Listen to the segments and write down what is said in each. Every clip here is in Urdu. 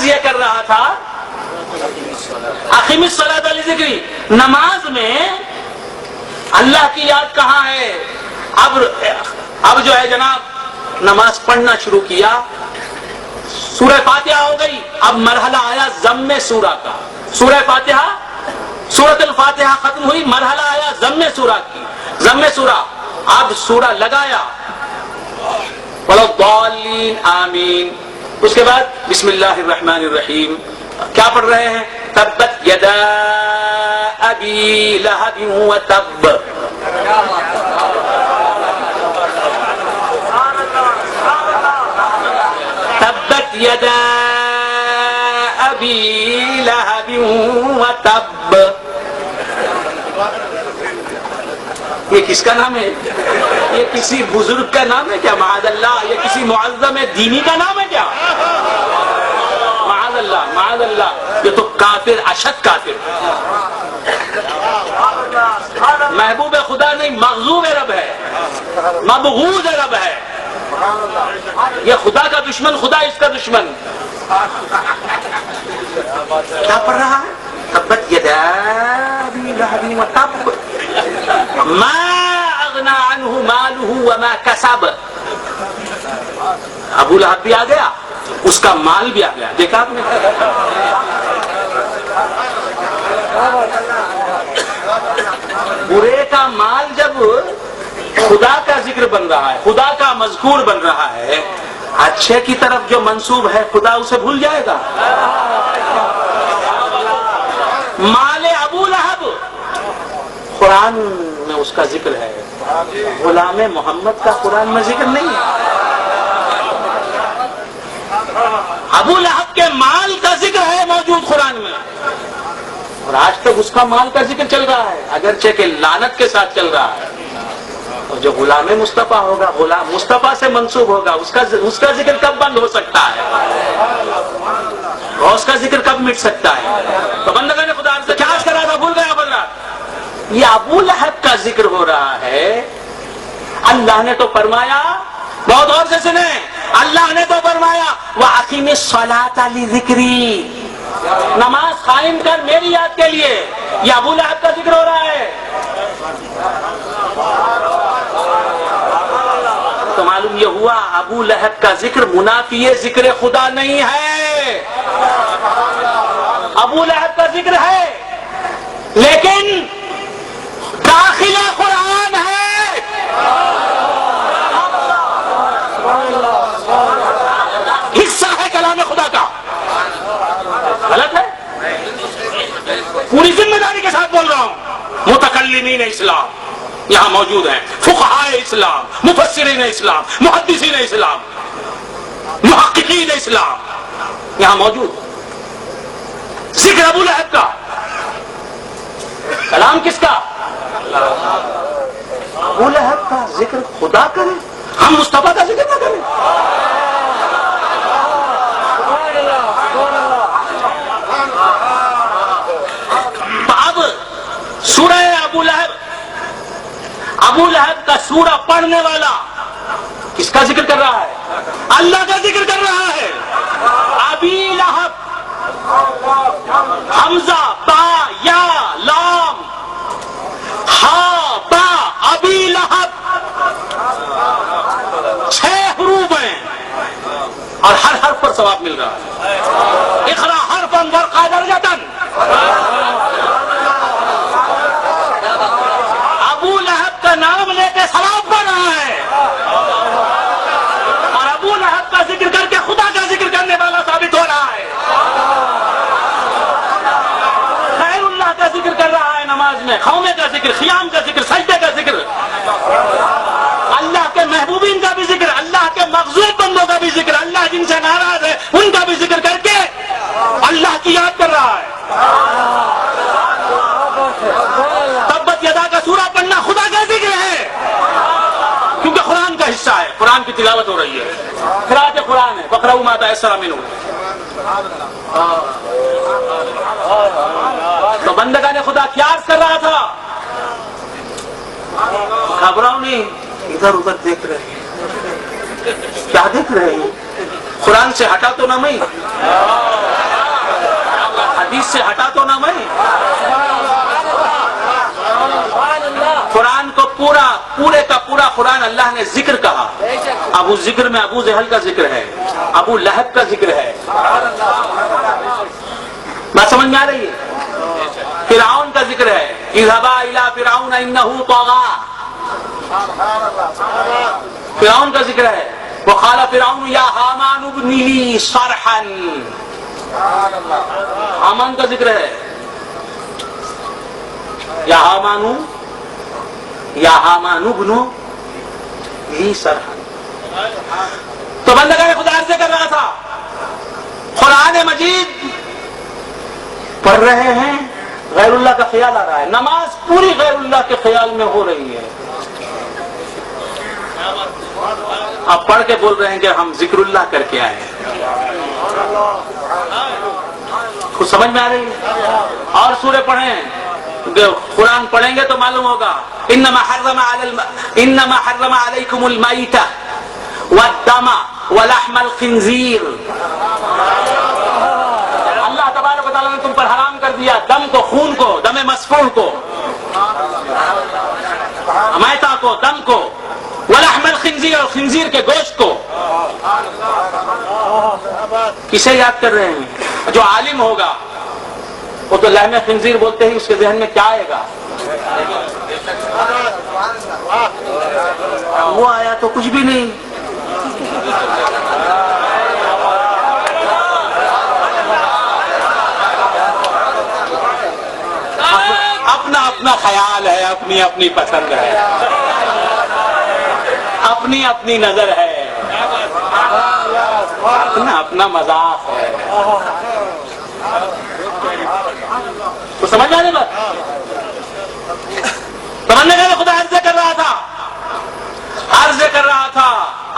عرض یہ کر رہا تھا اقیم الصلاۃ لذکری، نماز میں اللہ کی یاد کہاں ہے؟ اب جو ہے جناب نماز پڑھنا شروع کیا، سورہ فاتحہ ہو گئی، اب مرحلہ آیا ضم سورہ کا، سورہ فاتحہ سورۃ الفاتحہ ختم ہوئی، مرحلہ آیا ضم سورہ کی، ضم سورہ، اب سورہ لگایا ولا الضالین آمین، اس کے بعد بسم اللہ الرحمن الرحیم، کیا پڑھ رہے ہیں؟ تبت یدا ابی لہب وتب، تبت یدا ابی لہب وتب، یہ کس کا نام ہے؟ یہ کسی بزرگ کا نام ہے کیا؟ معاذ اللہ، یہ کسی معظم دینی کا نام ہے کیا؟ معاذ اللہ، معاذ اللہ، یہ تو کافر، اشد کافر، محبوب خدا نہیں، مغضوب رب ہے، مبغوض رب ہے، یہ خدا کا دشمن، خدا اس کا دشمن۔ کیا پڑھ رہا ہے؟ تبت یدا ابی لہب وتب ما اغنى عنه ماله وما كسب، ابو لہب بھی آ گیا، اس کا مال بھی آ گیا، دیکھا آپ نے؟ برے کا مال جب خدا کا ذکر بن رہا ہے، خدا کا مذکور بن رہا ہے، اچھے کی طرف جو منسوب ہے خدا اسے بھول جائے گا؟ مال ابو لہب قرآن میں اس کا ذکر ہے، غلام محمد کا قرآن میں ذکر نہیں ہے۔ ابو لہب کے مال کا ذکر ہے موجود قرآن میں، اور آج تک اس کا مال کا ذکر چل رہا ہے، اگرچہ کہ لعنت کے ساتھ چل رہا ہے۔ اور جو غلام مصطفیٰ ہوگا، غلام مصطفیٰ سے منسوب ہوگا، اس کا ذکر کب بند ہو سکتا ہے؟ اور اس کا ذکر کب مٹ سکتا ہے؟ تو بندگان نے خدا سے کیا عرض کر رہا تھا، بھول گیا بدرا؟ یہ ابو لہب کا ذکر ہو رہا ہے۔ اللہ نے تو فرمایا، بہت غور سے سنیں، اللہ نے تو فرمایا وَأَقِمِ الصَّلَاةَ لِذِكْرِي، نماز قائم کر میری یاد کے لیے۔ یہ ابو لہب کا ذکر ہو رہا ہے، تو معلوم یہ ہوا ابو لہب کا ذکر منافی ذکر خدا نہیں ہے، ابو لہب کا ذکر ہے لیکن داخل قرآن ہے۔ حصہ ہے کلام خدا کا، غلط ہے؟ پوری ذمہ داری کے ساتھ بول رہا ہوں۔ متکلمین اسلام یہاں موجود ہیں، فقہائے اسلام، مفسرین اسلام، محدثین اسلام، محققین اسلام یہاں موجود۔ ذکر ابو لہب کا، کلام کس کا؟ ابو لہب کا ذکر خدا کرے، ہم مصطفیٰ کا ذکر نہ کریں۔ اب سورہ ابو لہب کا سورہ پڑھنے والا کس کا ذکر کر رہا ہے؟ اللہ کا ذکر کر رہا ہے۔ ابی لہب، حمزہ، با، یا، لام، ہا، با، ابی لہب، 6 حروف ہیں اور ہر حرف پر ثواب مل رہا ہے۔ اقرا حرفا ورقا درجتاً، ابو لہب کا نام لے کے ثواب پا رہا ہے، اور ابو لہب کا ذکر کر کے خدا کا ذکر کرنے والا ثابت ہو رہا ہے۔ خیر اللہ کا ذکر کر رہا ہے نماز میں، قومے کا ذکر، قیام کا ذکر، سجدے کا ذکر، اللہ کے محبوبین کا بھی ذکر، اللہ کے مغضوب بندوں کا بھی ذکر، اللہ جن سے ناراض ہے ان کا بھی ذکر کر کے اللہ کی یاد کر رہا ہے۔ تبت یدا کا سورہ پڑھنا خدا کا ذکر ہے، کیونکہ قرآن کا حصہ ہے، قرآن کی تلاوت ہو رہی ہے، قرأت قرآن ہے، فَاقْرَؤْا مَا تَيَسَّرَ مِنْهُ۔ تو بندگان خدا کیا عرض کر رہا تھا؟ گھبراؤ نہیں، ادھر ادھر دیکھ رہے ہیں، کیا دیکھ رہے ہیں؟ قرآن سے ہٹا تو نہ میں، حدیث سے ہٹا تو نہ میں، قرآن کو پورے کا پورا قرآن اللہ نے ذکر کہا. اب اس ذکر میں ابو جہل کا ذکر ہے، ابو لہب کا ذکر ہے. بات سمجھ میں آ رہی ہے؟ فرعون کا ذکر ہے، اذهبا الى فرعون انه طغى. فرعون کا ذکر ہے، وقال فرعون یا حامان ابن لی صرحا. حامان کا ذکر ہے، یا حامان ابن لی صرحا. تو بندگان خدا عرض کر رہا تھا قرآن مجید پڑھ رہے ہیں، غیر اللہ کا خیال آ رہا ہے. نماز پوری غیر اللہ کے خیال میں ہو رہی ہے. آپ پڑھ کے بول رہے ہیں کہ ہم ذکر اللہ کر کے آئے ہیں. کچھ سمجھ میں آ رہی ہے؟ اور سورے پڑھیں، قرآن پڑھیں گے تو معلوم ہوگا. انما حرم علیکم المیتۃ والدم ولحم الخنزیر. اللہ تبارک و تعالیٰ نے تم پر حرام کر دیا دم کو، خون کو، دم مسفوح کو، میتہ کو، دم کو، ولحم الخنزیر، اور خنزیر کے گوشت کو. کسے یاد کر رہے ہیں؟ جو عالم ہوگا وہ تو لحم خنزیر بولتے ہی اس کے ذہن میں کیا آئے گا؟ وہ آیا تو کچھ بھی نہیں. اپنا اپنا خیال ہے، اپنی اپنی پسند ہے، اپنی اپنی نظر ہے، اپنا اپنا مذاق ہے. تو سمجھ میں نہیں بات؟ سمجھنے کا خدا عرض کر رہا تھا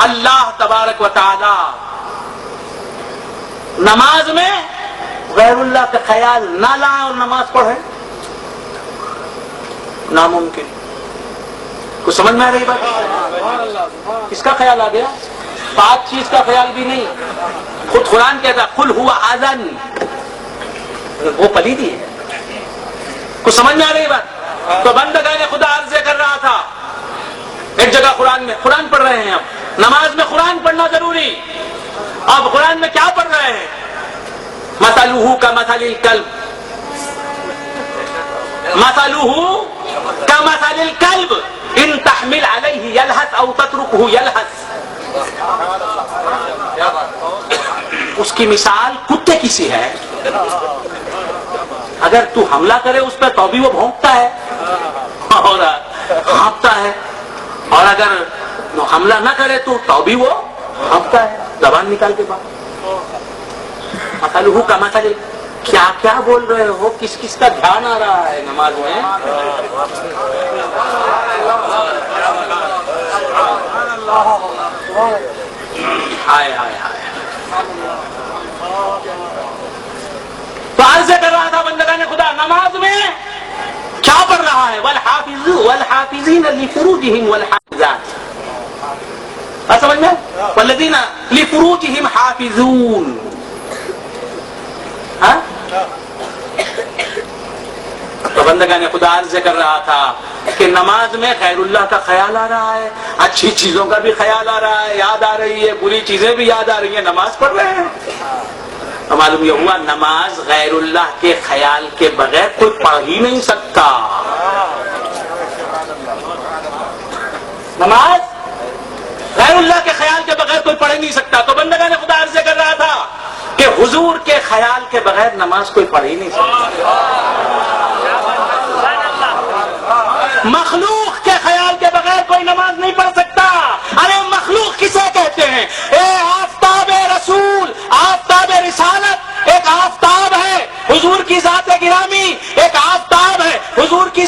اللہ تبارک و تعالی نماز میں غیر اللہ کا خیال نہ لائیں اور نماز پڑھیں، ناممکن. کچھ سمجھ میں آ رہی بات؟ کس کا خیال آ گیا؟ پاک چیز کا خیال بھی نہیں. خود قرآن کہتا قل هو اذن، وہ پلیدی ہے. کچھ سمجھ میں آ رہی بات؟ تو بندگان خدا عرض کر رہا تھا ایک جگہ قرآن میں، قرآن پڑھ رہے ہیں. اب نماز میں قرآن پڑھنا ضروری. اب قرآن میں کیا پڑھ رہے ہیں؟ مثلہ کمثل الکلب، مثلہ کمثل الکلب ان تحمل علیہ یلہث او تترکہ یلہث. اس کی مثال کتے کی سی ہے. اگر تو حملہ کرے اس پہ تو بھی وہ بھونکتا ہے اور ہانپتا ہے، اور اگر حملہ نہ کرے تو بھی وہ ہانپتا ہے زبان نکال کے بعد. مثلہ کمثل، کیا کیا بول رہے ہو؟ کس کس کا دھیان آ رہا ہے نماز میں؟ ہائے ہائے ہائے. تو عرض کر رہا تھا بندگان خدا نماز میں کیا پڑھ رہا ہے؟ والحافظین لفروجہم والحافظات. سمجھ میں؟ والذین لفروجہم حافظون. تو بندگان خدا عرض کر رہا تھا کہ نماز میں غیر اللہ کا خیال آ رہا ہے، اچھی چیزوں کا بھی خیال آ رہا ہے، یاد آ رہی ہے، بری چیزیں بھی یاد آ رہی ہیں، نماز پڑھ رہے ہیں. تو معلوم یہ ہوا نماز غیر اللہ کے خیال کے بغیر کوئی پڑھ ہی نہیں سکتا. نماز غیر اللہ کے خیال کے بغیر کوئی پڑھ ہی نہیں سکتا. تو بندگان خدا عرض کر رہا تھا کہ حضور کے خیال کے بغیر نماز کوئی پڑھ ہی نہیں سکتا. مخلوق کے خیال کے بغیر کوئی نماز نہیں پڑھ سکتا. ارے مخلوق کسے کہتے ہیں؟ اے آفتاب رسول، آفتاب رسالت ایک آفتاب ہے، حضور کی ذات گرامی ایک آفتاب ہے، حضور کی